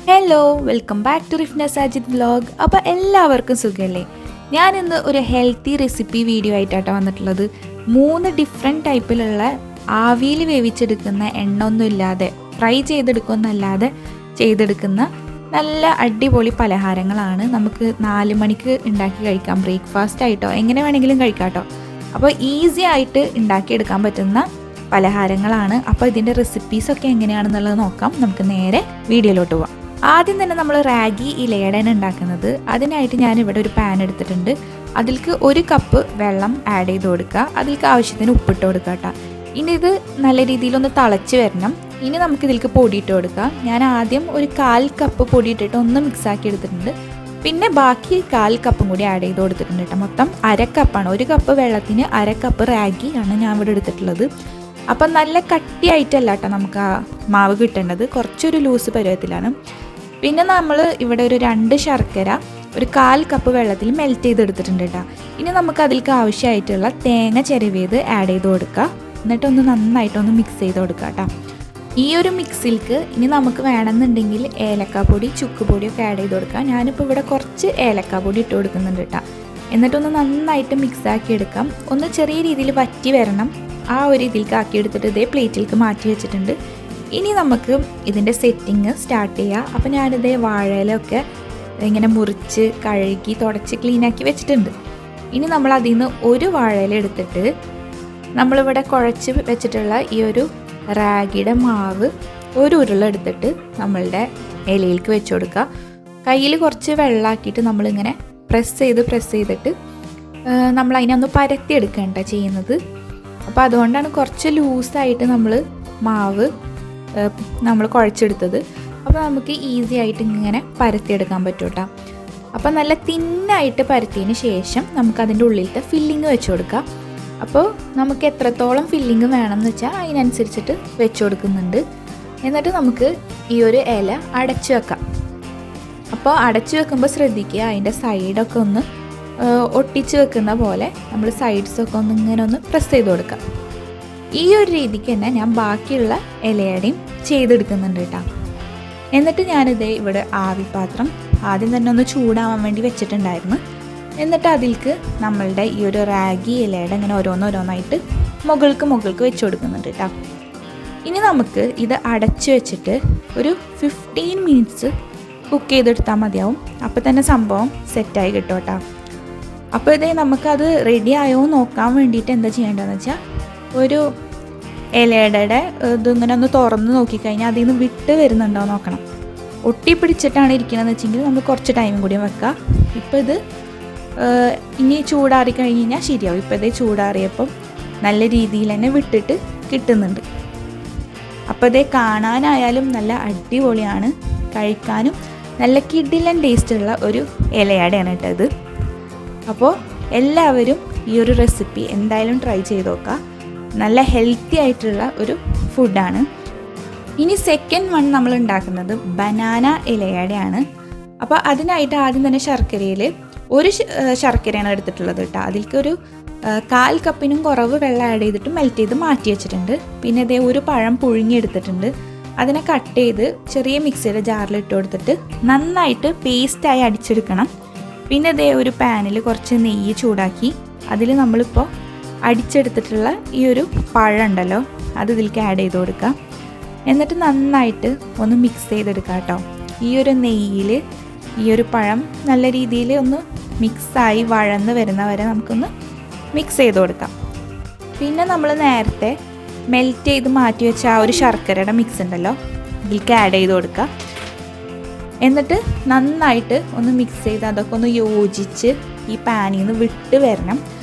Hello, welcome back to Rifna Sajid vlog. അപ്പോൾ എല്ലാവർക്കും സുഖമല്ലേ? ഞാനിന്ന് ഒരു ഹെൽത്തി റെസിപ്പി വീഡിയോ ആയിട്ടാണ് വന്നിട്ടുള്ളത്. 3 ഡിഫറെൻറ്റ് ടൈപ്പിലുള്ള ആവിയിൽ വേവിച്ചെടുക്കുന്ന എണ്ണൊന്നും ഇല്ലാതെ ഫ്രൈ ചെയ്തെടുക്കുന്നല്ലാതെ ചെയ്തെടുക്കുന്ന നല്ല അടിപൊളി പലഹാരങ്ങളാണ്. നമുക്ക് 4 മണിക്ക് ഉണ്ടാക്കി കഴിക്കാം, ബ്രേക്ക്ഫാസ്റ്റ് ആയിട്ടോ എങ്ങനെ വേണമെങ്കിലും കഴിക്കാം കേട്ടോ. അപ്പോൾ ഈസി ആയിട്ട് ഉണ്ടാക്കിയെടുക്കാൻ പറ്റുന്ന പലഹാരങ്ങളാണ്. അപ്പോൾ ഇതിൻ്റെ റെസിപ്പീസൊക്കെ എങ്ങനെയാണെന്നുള്ളത് നോക്കാം. നമുക്ക് നേരെ വീഡിയോയിലോട്ട് പോവാം. ആദ്യം തന്നെ നമ്മൾ റാഗി ഇലയടയാണ് ഉണ്ടാക്കുന്നത്. അതിനായിട്ട് ഞാനിവിടെ ഒരു പാൻ എടുത്തിട്ടുണ്ട്. അതിലേക്ക് 1 കപ്പ് വെള്ളം ആഡ് ചെയ്ത് കൊടുക്കുക. അതിലേക്ക് ആവശ്യത്തിന് ഉപ്പിട്ട് കൊടുക്കുക കേട്ടോ. ഇനി ഇത് നല്ല രീതിയിലൊന്ന് തിളച്ച് വരണം. ഇനി നമുക്ക് ഇതിലേക്ക് പൊടിയിട്ട് കൊടുക്കാം. ഞാൻ ആദ്യം ഒരു 1/4 കപ്പ് പൊടി ഇട്ടിട്ട് ഒന്ന് മിക്സാക്കി എടുത്തിട്ടുണ്ട്. പിന്നെ ബാക്കി 1/4 കപ്പും കൂടി ആഡ് ചെയ്ത് കൊടുത്തിട്ടുണ്ട് കേട്ടോ. മൊത്തം 1/2 കപ്പാണ്. 1 കപ്പ് വെള്ളത്തിന് 1/2 കപ്പ് റാഗി ആണ് ഞാൻ ഇവിടെ എടുത്തിട്ടുള്ളത്. അപ്പം നല്ല കട്ടിയായിട്ടല്ല കേട്ടോ നമുക്ക് ആ മാവ് കിട്ടേണ്ടത്, കുറച്ചൊരു ലൂസ് പരുവത്തിലാണ്. പിന്നെ നമ്മൾ ഇവിടെ ഒരു 2 ശർക്കര ഒരു 1/4 കപ്പ് വെള്ളത്തിൽ മെൽറ്റ് ചെയ്തെടുത്തിട്ടുണ്ട് കേട്ടോ. ഇനി നമുക്ക് അതിലേക്ക് ആവശ്യമായിട്ടുള്ള തേങ്ങ ചിരവിയത് ആഡ് ചെയ്ത് കൊടുക്കുക. എന്നിട്ടൊന്ന് നന്നായിട്ടൊന്ന് മിക്സ് ചെയ്ത് കൊടുക്കുക കേട്ടോ. ഈ ഒരു മിക്സിലേക്ക് ഇനി നമുക്ക് വേണമെന്നുണ്ടെങ്കിൽ ഏലക്കാപ്പൊടി, ചുക്കുപൊടിയൊക്കെ ആഡ് ചെയ്ത് കൊടുക്കുക. ഞാനിപ്പോൾ ഇവിടെ കുറച്ച് ഏലക്കാപ്പൊടി ഇട്ട് കൊടുക്കുന്നുണ്ട് കേട്ടോ. എന്നിട്ടൊന്ന് നന്നായിട്ട് മിക്സാക്കി എടുക്കാം. ഒന്ന് ചെറിയ രീതിയിൽ വറ്റി വരണം. ആ ഒരു ഇതിലേക്ക് ആക്കി എടുത്തിട്ട് ഇതേ പ്ലേറ്റിലേക്ക് മാറ്റി വെച്ചിട്ടുണ്ട്. ഇനി നമുക്ക് ഇതിൻ്റെ സെറ്റിങ് സ്റ്റാർട്ട് ചെയ്യാം. അപ്പോൾ ഞാനിതേ വാഴയിലൊക്കെ ഇങ്ങനെ മുറിച്ച് കഴുകി തുടച്ച് ക്ലീനാക്കി വെച്ചിട്ടുണ്ട്. ഇനി നമ്മൾ അതിൽ നിന്ന് ഒരു വാഴയില എടുത്തിട്ട് നമ്മളിവിടെ കുഴച്ച് വെച്ചിട്ടുള്ള ഈ ഒരു റാഗിയുടെ മാവ് ഒരു ഉരുള എടുത്തിട്ട് നമ്മളുടെ ഇലയിലേക്ക് വെച്ച് കൊടുക്കുക. കയ്യിൽ കുറച്ച് വെള്ളമാക്കിയിട്ട് നമ്മളിങ്ങനെ പ്രസ് ചെയ്തിട്ട് നമ്മൾ അതിനൊന്ന് പരത്തിയെടുക്കേണ്ട ചെയ്യുന്നത്. അപ്പോൾ അതുകൊണ്ടാണ് കുറച്ച് ലൂസായിട്ട് മാവ് നമ്മൾ കുഴച്ചെടുത്തത്. അപ്പോൾ നമുക്ക് ഈസി ആയിട്ട് ഇങ്ങനെ പരത്തിയെടുക്കാൻ പറ്റും കേട്ടോ. അപ്പോൾ നല്ല തിന്നായിട്ട് പരത്തിയതിന് ശേഷം നമുക്കതിൻ്റെ ഉള്ളിലത്തെ ഫില്ലിങ് വെച്ച് കൊടുക്കാം. അപ്പോൾ നമുക്ക് എത്രത്തോളം ഫില്ലിങ് വേണമെന്ന് വെച്ചാൽ അതിനനുസരിച്ചിട്ട് വെച്ച് കൊടുക്കുന്നുണ്ട്. എന്നിട്ട് നമുക്ക് ഈ ഒരു ഇല അടച്ചു വെക്കാം. അപ്പോൾ അടച്ചു വെക്കുമ്പോൾ ശ്രദ്ധിക്കുക, അതിൻ്റെ സൈഡൊക്കെ ഒന്ന് ഒട്ടിച്ച് വെക്കുന്ന പോലെ നമ്മൾ സൈഡ്സൊക്കെ ഇങ്ങനെ ഒന്ന് പ്രസ് ചെയ്ത് കൊടുക്കാം. ഈ ഒരു രീതിക്ക് തന്നെ ഞാൻ ബാക്കിയുള്ള ഇലയടയും ചെയ്തെടുക്കുന്നുണ്ട് കേട്ടോ. എന്നിട്ട് ഞാനിതേ ഇവിടെ ആവിപാത്രം ആദ്യം തന്നെ ഒന്ന് ചൂടാവാൻ വേണ്ടി വെച്ചിട്ടുണ്ടായിരുന്നു. എന്നിട്ട് അതിലേക്ക് നമ്മളുടെ ഈ ഒരു റാഗി ഇലയുടെ ഇങ്ങനെ ഓരോന്നോരോന്നായിട്ട് മുകൾക്ക് വെച്ച് കൊടുക്കുന്നുണ്ട് കേട്ടോ. ഇനി നമുക്ക് ഇത് അടച്ചു വെച്ചിട്ട് ഒരു 15 മിനിറ്റ്സ് കുക്ക് ചെയ്തെടുത്താൽ മതിയാവും. അപ്പോൾ തന്നെ സംഭവം സെറ്റായി കിട്ടും കേട്ടോ. അപ്പോൾ ഇതേ നമുക്കത് റെഡി ആയോ നോക്കാൻ വേണ്ടിയിട്ട് എന്താ ചെയ്യേണ്ടതെന്ന് വെച്ചാൽ ഒരു ഇലയുടെ ഇതിങ്ങനെ ഒന്ന് തുറന്ന് നോക്കിക്കഴിഞ്ഞാൽ അതിൽ നിന്ന് വിട്ട് വരുന്നുണ്ടോ നോക്കണം. ഒട്ടി പിടിച്ചിട്ടാണ് ഇരിക്കണമെന്ന് വെച്ചെങ്കിൽ നമ്മൾ കുറച്ച് ടൈം കൂടി വെക്കുക. ഇപ്പോൾ ഇത് ഇനി ചൂടാറി കഴിഞ്ഞ് കഴിഞ്ഞാൽ ശരിയാവും. ഇപ്പോൾ ഇതേ ചൂടാറിയപ്പം നല്ല രീതിയിൽ തന്നെ വിട്ടിട്ട് കിട്ടുന്നുണ്ട്. അപ്പോൾ ഇതേ കാണാനായാലും നല്ല അടിപൊളിയാണ്, കഴിക്കാനും നല്ല കിടിലൻ ടേസ്റ്റുള്ള ഒരു ഇലയടയാണ് കേട്ടോ ഇത്. അപ്പോൾ എല്ലാവരും ഈ ഒരു റെസിപ്പി എന്തായാലും ട്രൈ ചെയ്ത് നോക്കുക. നല്ല ഹെൽത്തി ആയിട്ടുള്ള ഒരു ഫുഡാണ്. ഇനി സെക്കൻഡ് വൺ നമ്മൾ ഉണ്ടാക്കുന്നത് ബനാന ഇലയടയാണ്. അപ്പോൾ അതിനായിട്ട് ആദ്യം തന്നെ ശർക്കരയിൽ ഒരു ശർക്കരയാണ് എടുത്തിട്ടുള്ളത് കേട്ടോ. അതിലേക്ക് ഒരു 1/4 കപ്പിനും കുറവ് വെള്ളം ആഡ് ചെയ്തിട്ട് മെൽറ്റ് ചെയ്ത് മാറ്റി വെച്ചിട്ടുണ്ട്. പിന്നെ ഇതേ ഒരു പഴം പുഴുങ്ങിയെടുത്തിട്ടുണ്ട്. അതിനെ കട്ട് ചെയ്ത് ചെറിയ മിക്സിയുടെ ജാറിൽ ഇട്ട് കൊടുത്തിട്ട് നന്നായിട്ട് പേസ്റ്റായി അടിച്ചെടുക്കണം. പിന്നെ ഇതേ ഒരു പാനിൽ കുറച്ച് നെയ്യ് ചൂടാക്കി അതിൽ നമ്മളിപ്പോൾ അടിച്ചെടുത്തിട്ടുള്ള ഈ ഒരു പഴം ഉണ്ടല്ലോ അത് ഇതിലേക്ക് ആഡ് ചെയ്ത് കൊടുക്കുക. എന്നിട്ട് നന്നായിട്ട് ഒന്ന് മിക്സ് ചെയ്തെടുക്കുക കേട്ടോ. ഈ ഒരു നെയ്യിൽ ഈ ഒരു പഴം നല്ല രീതിയിൽ ഒന്ന് മിക്സായി വഴന്ന് വരുന്ന വരെ നമുക്കൊന്ന് മിക്സ് ചെയ്ത് കൊടുക്കാം. പിന്നെ നമ്മൾ നേരത്തെ മെൽറ്റ് ചെയ്ത് മാറ്റി വെച്ച ആ ഒരു ശർക്കരയുടെ മിക്സ് ഉണ്ടല്ലോ ഇതിലേക്ക് ആഡ് ചെയ്ത് കൊടുക്കുക. എന്നിട്ട് നന്നായിട്ട് ഒന്ന് മിക്സ് ചെയ്ത് അതൊക്കെ ഒന്ന് യോജിച്ച് ഈ പാനിൽ നിന്ന് വിട്ട് വരണം.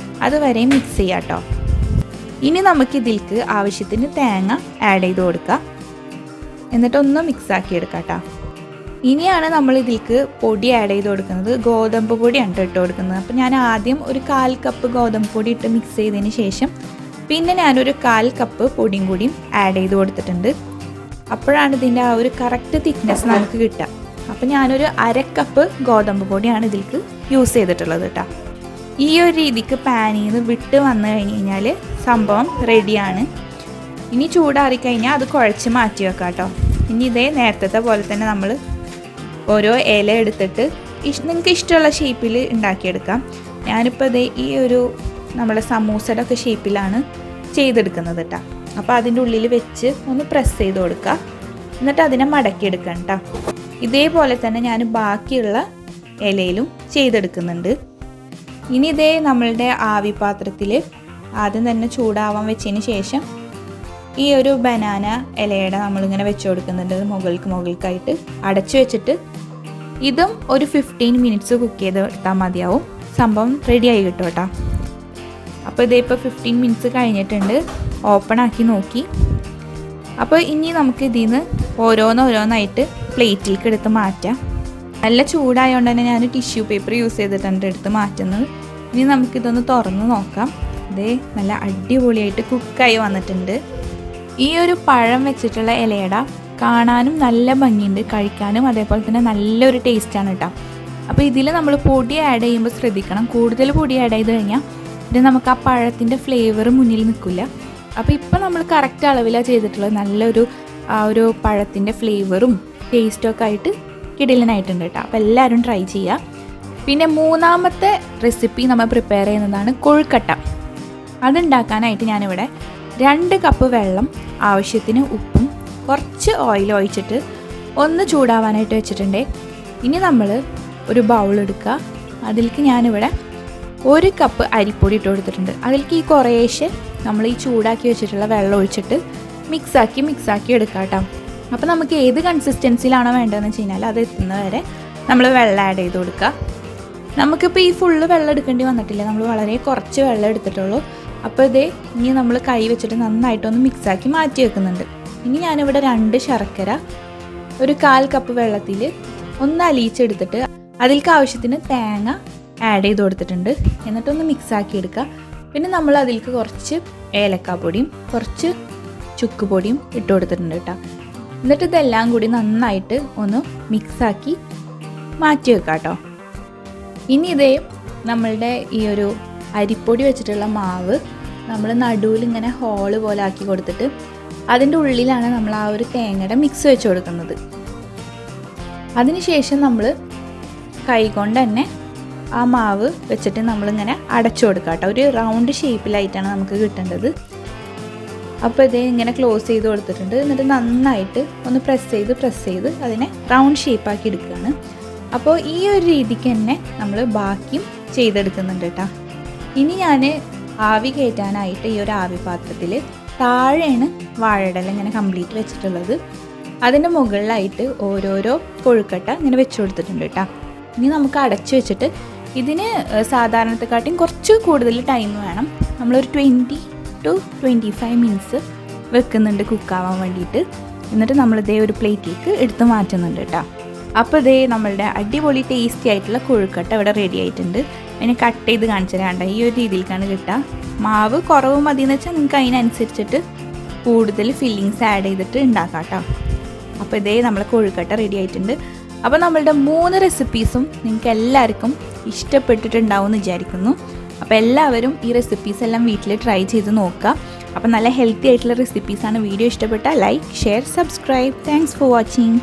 അതുവരെ മിക്സ് ചെയ്യാം കേട്ടോ. ഇനി നമുക്കിതിലേക്ക് ആവശ്യത്തിന് തേങ്ങ ആഡ് ചെയ്ത് കൊടുക്കുക. എന്നിട്ടൊന്ന് മിക്സാക്കി എടുക്കാം കേട്ടോ. ഇനിയാണ് നമ്മൾ ഇതിലേക്ക് പൊടി ആഡ് ചെയ്ത് കൊടുക്കുന്നത്. ഗോതമ്പ് പൊടിയാണ് ഇട്ട് കൊടുക്കുന്നത്. അപ്പോൾ ഞാൻ ആദ്യം ഒരു 1/4 കപ്പ് ഗോതമ്പ് പൊടി ഇട്ട് മിക്സ് ചെയ്തതിന് ശേഷം പിന്നെ ഞാനൊരു 1/4 കപ്പ് പൊടിയും കൂടിയും ആഡ് ചെയ്ത് കൊടുത്തിട്ടുണ്ട്. അപ്പോഴാണ് ഇതിൻ്റെ ആ ഒരു കറക്റ്റ് തിക്നെസ് നമുക്ക് കിട്ടുക. അപ്പോൾ ഞാനൊരു 1/2 കപ്പ് ഗോതമ്പ് പൊടിയാണ് ഇതിലേക്ക് യൂസ് ചെയ്തിട്ടുള്ളത് കേട്ടോ. ഈ ഒരു രീതിക്ക് പാനിൽ നിന്ന് വിട്ട് വന്നു കഴിഞ്ഞ് കഴിഞ്ഞാൽ സംഭവം റെഡിയാണ്. ഇനി ചൂടാറിക്കഴിഞ്ഞാൽ അത് കുഴച്ച് മാറ്റി വെക്കാം കേട്ടോ. ഇനി ഇതേ നേരത്തെ പോലെ തന്നെ നമ്മൾ ഓരോ ഇല എടുത്തിട്ട് നിങ്ങൾക്ക് ഇഷ്ടമുള്ള ഷേപ്പിൽ ഉണ്ടാക്കിയെടുക്കാം. ഞാനിപ്പോൾ ഇതേ ഈ ഒരു നമ്മുടെ സമൂസയുടെ ഒക്കെ ഷേപ്പിലാണ് ചെയ്തെടുക്കുന്നത് കേട്ടോ. അപ്പോൾ അതിൻ്റെ ഉള്ളിൽ വെച്ച് ഒന്ന് പ്രസ് ചെയ്ത് കൊടുക്കുക. എന്നിട്ട് അതിനെ മടക്കിയെടുക്കാം കേട്ടോ. ഇതേപോലെ തന്നെ ഞാൻ ബാക്കിയുള്ള ഇലയിലും ചെയ്തെടുക്കുന്നുണ്ട്. ഇനി ഇതേ നമ്മളുടെ ആവി പാത്രത്തിൽ ആദ്യം തന്നെ ചൂടാവാൻ വെച്ചതിന് ശേഷം ഈ ഒരു ബനാന ഇലയുടെ നമ്മളിങ്ങനെ വെച്ച് കൊടുക്കുന്നുണ്ട് മുകൾക്കായിട്ട് അടച്ചു വെച്ചിട്ട്. ഇതും ഒരു 15 മിനിറ്റ്സ് കുക്ക് ചെയ്ത് എടുത്താൽ മതിയാവും. സംഭവം റെഡിയായി കിട്ടും കേട്ടോ. അപ്പോൾ ഇതേ ഇപ്പോൾ 15 മിനിറ്റ്സ് കഴിഞ്ഞിട്ടുണ്ട്. ഓപ്പൺ ആക്കി നോക്കി. അപ്പോൾ ഇനി നമുക്ക് ഇതിൽ നിന്ന് ഓരോന്നായിട്ട് പ്ലേറ്റിലേക്ക് എടുത്ത് മാറ്റാം. നല്ല ചൂടായതുകൊണ്ട് തന്നെ ഞാൻ ടിഷ്യൂ പേപ്പർ യൂസ് ചെയ്തിട്ടുണ്ട് എടുത്ത് മാറ്റുന്നത്. ഇനി നമുക്കിതൊന്ന് തുറന്ന് നോക്കാം. ഇതേ നല്ല അടിപൊളിയായിട്ട് കുക്കായി വന്നിട്ടുണ്ട്. ഈ ഒരു പഴം വെച്ചിട്ടുള്ള ഇലയട കാണാനും നല്ല ഭംഗിയുണ്ട്, കഴിക്കാനും അതേപോലെ തന്നെ നല്ലൊരു ടേസ്റ്റാണ് കേട്ടോ. അപ്പോൾ ഇതിൽ നമ്മൾ പൊടി ആഡ് ചെയ്യുമ്പോൾ ശ്രദ്ധിക്കണം. കൂടുതൽ പൊടി ആഡ് ചെയ്ത് കഴിഞ്ഞാൽ ഇത് നമുക്ക് ആ പഴത്തിൻ്റെ ഫ്ലേവർ മുന്നിൽ നിൽക്കില്ല. അപ്പോൾ ഇപ്പോൾ നമ്മൾ കറക്റ്റ് അളവിലാണ് ചെയ്തിട്ടുള്ളത്. നല്ലൊരു ആ ഒരു പഴത്തിൻ്റെ ഫ്ലേവറും ടേസ്റ്റും ഒക്കെ ആയിട്ട് കിടിലനായിട്ടുണ്ട് കേട്ടോ. അപ്പോൾ എല്ലാവരും ട്രൈ ചെയ്യുക. പിന്നെ മൂന്നാമത്തെ റെസിപ്പി നമ്മൾ പ്രിപ്പയർ ചെയ്യുന്നതാണ് കൊഴുക്കട്ട. അതുണ്ടാക്കാനായിട്ട് ഞാനിവിടെ 2 കപ്പ് വെള്ളം, ആവശ്യത്തിന് ഉപ്പും കുറച്ച് ഓയിൽ ഒഴിച്ചിട്ട് ഒന്ന് ചൂടാവാനായിട്ട് വെച്ചിട്ടുണ്ട്. ഇനി നമ്മൾ ഒരു ബൗൾ എടുക്കുക. അതിലേക്ക് ഞാനിവിടെ 1 കപ്പ് അരിപ്പൊടി ഇട്ട് കൊടുത്തിട്ടുണ്ട്. അതിലേക്ക് ഈ കുറേശ്ശെ നമ്മൾ ഈ ചൂടാക്കി വെച്ചിട്ടുള്ള വെള്ളം ഒഴിച്ചിട്ട് മിക്സാക്കി എടുക്കാം കേട്ടോ. അപ്പോൾ നമുക്ക് ഏത് കൺസിസ്റ്റൻസിയിലാണോ വേണ്ടതെന്ന് വെച്ച് കഴിഞ്ഞാൽ അത് എത്തുന്ന വരെ നമ്മൾ വെള്ളം ആഡ് ചെയ്ത് കൊടുക്കുക. നമുക്കിപ്പോൾ ഈ ഫുള്ള് വെള്ളം എടുക്കേണ്ടി വന്നിട്ടില്ല. നമ്മൾ വളരെ കുറച്ച് വെള്ളം എടുത്തിട്ടുള്ളൂ. അപ്പോൾ ഇതേ ഇനി നമ്മൾ കൈ വെച്ചിട്ട് നന്നായിട്ടൊന്ന് മിക്സാക്കി മാറ്റി വെക്കുന്നുണ്ട്. ഇനി ഞാനിവിടെ 2 ശർക്കര ഒരു 1/4 കപ്പ് വെള്ളത്തിൽ ഒന്ന് അലിയിച്ചെടുത്തിട്ട് അതിലേക്ക് ആവശ്യത്തിന് തേങ്ങ ആഡ് ചെയ്ത് കൊടുത്തിട്ടുണ്ട്. എന്നിട്ടൊന്ന് മിക്സാക്കി എടുക്കുക. പിന്നെ നമ്മൾ അതിലേക്ക് കുറച്ച് ഏലക്കാപ്പൊടിയും കുറച്ച് ചുക്ക് പൊടിയും ഇട്ട് കൊടുത്തിട്ടുണ്ട് കേട്ടോ. എന്നിട്ട് ഇതെല്ലാം കൂടി നന്നായിട്ട് ഒന്ന് മിക്സാക്കി മാറ്റി വെക്കാം കേട്ടോ. ഇനി ഇതേ നമ്മളുടെ ഈ ഒരു അരിപ്പൊടി വെച്ചിട്ടുള്ള മാവ് നമ്മൾ നടുവിൽ ഇങ്ങനെ ഹോള് പോലെ ആക്കി കൊടുത്തിട്ട് അതിൻ്റെ ഉള്ളിലാണ് നമ്മൾ ആ ഒരു തേങ്ങയുടെ മിക്സ് വെച്ച് കൊടുക്കുന്നത്. അതിനുശേഷം നമ്മൾ കൈകൊണ്ട് തന്നെ ആ മാവ് വെച്ചിട്ട് നമ്മളിങ്ങനെ അടച്ചു കൊടുക്കുക കേട്ടോ. ഒരു റൗണ്ട് ഷേപ്പിലായിട്ടാണ് നമുക്ക് കിട്ടേണ്ടത്. അപ്പോൾ ഇതേ ഇങ്ങനെ ക്ലോസ് ചെയ്ത് കൊടുത്തിട്ടുണ്ട്. എന്നിട്ട് നന്നായിട്ട് ഒന്ന് പ്രസ് ചെയ്ത് അതിനെ റൗണ്ട് ഷേപ്പാക്കി എടുക്കുകയാണ്. അപ്പോൾ ഈ ഒരു രീതിക്ക് തന്നെ നമ്മൾ ബാക്കിയും ചെയ്തെടുക്കുന്നുണ്ട് കേട്ടോ. ഇനി ഞാൻ ആവി കയറ്റാനായിട്ട് ഈ ഒരു ആവി പാത്രത്തിൽ താഴെയാണ് വാഴയില ഇങ്ങനെ കംപ്ലീറ്റ് വെച്ചിട്ടുള്ളത്. അതിൻ്റെ മുകളിലായിട്ട് ഓരോരോ കൊഴുക്കട്ട ഇങ്ങനെ വെച്ച് കൊടുത്തിട്ടുണ്ട് കേട്ടോ. ഇനി നമുക്ക് അടച്ചു വെച്ചിട്ട് ഇതിന് സാധാരണത്തെക്കാട്ടിയും കുറച്ച് കൂടുതൽ ടൈം വേണം. നമ്മളൊരു 20 to 25 മിനിറ്റ്സ് വെക്കുന്നുണ്ട് കുക്കാവാൻ വേണ്ടിയിട്ട്. എന്നിട്ട് നമ്മളിതേ ഒരു പ്ലേറ്റിലേക്ക് എടുത്ത് മാറ്റുന്നുണ്ട് കേട്ടോ. അപ്പോൾ ഇതേ നമ്മളുടെ അടിപൊളി ടേസ്റ്റി ആയിട്ടുള്ള കൊഴുക്കട്ട ഇവിടെ റെഡി ആയിട്ടുണ്ട്. അതിനെ കട്ട് ചെയ്ത് കാണിച്ചു തരാണ്ട ഈ ഒരു രീതിയിലേക്കാണ് കിട്ടുക. മാവ് കുറവ് മതി എന്ന് വെച്ചാൽ നിങ്ങൾക്ക് അതിനനുസരിച്ചിട്ട് കൂടുതൽ ഫില്ലിങ്സ് ആഡ് ചെയ്തിട്ട് ഉണ്ടാക്കാം കേട്ടോ. അപ്പോൾ ഇതേ നമ്മളെ കൊഴുക്കട്ട റെഡി ആയിട്ടുണ്ട്. അപ്പോൾ നമ്മളുടെ 3 റെസിപ്പീസും നിങ്ങൾക്ക് എല്ലാവർക്കും ഇഷ്ടപ്പെട്ടിട്ടുണ്ടാവും എന്ന് വിചാരിക്കുന്നു. അപ്പോൾ എല്ലാവരും ഈ റെസിപ്പീസ് എല്ലാം വീട്ടിൽ ട്രൈ ചെയ്ത് നോക്കുക. അപ്പോൾ നല്ല ഹെൽത്തി ആയിട്ടുള്ള റെസിപ്പീസാണ്. വീഡിയോ ഇഷ്ടപ്പെട്ടാൽ like, share, subscribe. Thanks for watching.